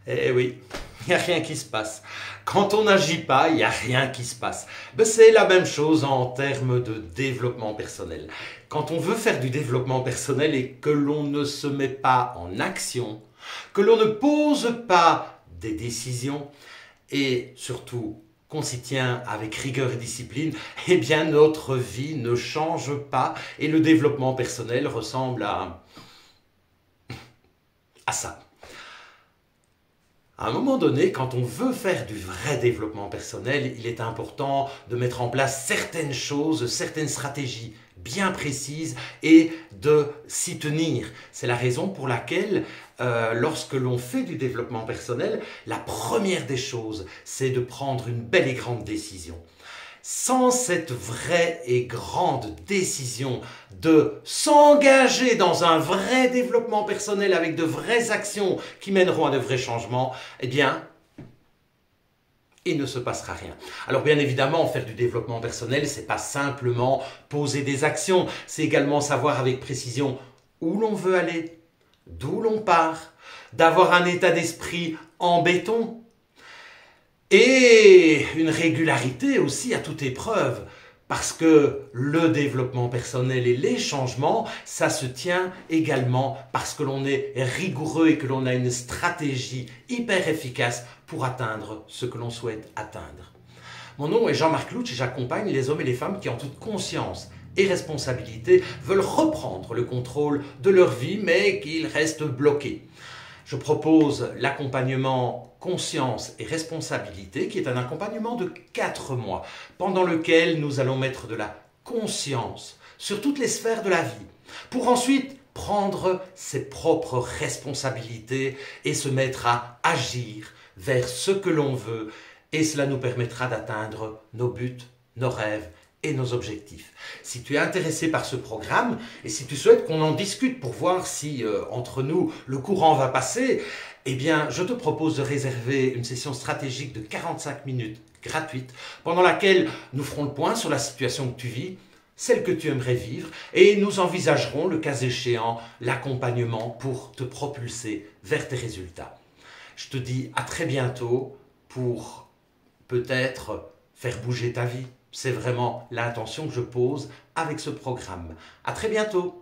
Eh oui, il n'y a rien qui se passe. Quand on n'agit pas, il n'y a rien qui se passe. Ben, c'est la même chose en termes de développement personnel. Quand on veut faire du développement personnel et que l'on ne se met pas en action, que l'on ne pose pas des décisions et surtout qu'on s'y tient avec rigueur et discipline, eh bien notre vie ne change pas et le développement personnel ressemble à ça. À un moment donné, quand on veut faire du vrai développement personnel, il est important de mettre en place certaines choses, certaines stratégies bien précises et de s'y tenir. C'est la raison pour laquelle, lorsque l'on fait du développement personnel, la première des choses, c'est de prendre une belle et grande décision. Sans cette vraie et grande décision de s'engager dans un vrai développement personnel avec de vraies actions qui mèneront à de vrais changements, eh bien, il ne se passera rien. Alors bien évidemment, faire du développement personnel, c'est pas simplement poser des actions, c'est également savoir avec précision où l'on veut aller, d'où l'on part, d'avoir un état d'esprit en béton, et une régularité aussi à toute épreuve, parce que le développement personnel et les changements, ça se tient également parce que l'on est rigoureux et que l'on a une stratégie hyper efficace pour atteindre ce que l'on souhaite atteindre. Mon nom est Jean-Marc Louch et j'accompagne les hommes et les femmes qui, en toute conscience et responsabilité, veulent reprendre le contrôle de leur vie, mais qu'ils restent bloqués. Je propose l'accompagnement conscience et responsabilité, qui est un accompagnement de 4 mois, pendant lequel nous allons mettre de la conscience sur toutes les sphères de la vie, pour ensuite prendre ses propres responsabilités et se mettre à agir vers ce que l'on veut, et cela nous permettra d'atteindre nos buts, nos rêves et nos objectifs. Si tu es intéressé par ce programme et si tu souhaites qu'on en discute pour voir si entre nous le courant va passer, eh bien je te propose de réserver une session stratégique de 45 minutes gratuite pendant laquelle nous ferons le point sur la situation que tu vis, celle que tu aimerais vivre, et nous envisagerons, le cas échéant, l'accompagnement pour te propulser vers tes résultats. Je te dis à très bientôt pour peut-être faire bouger ta vie. C'est vraiment l'intention que je pose avec ce programme. À très bientôt.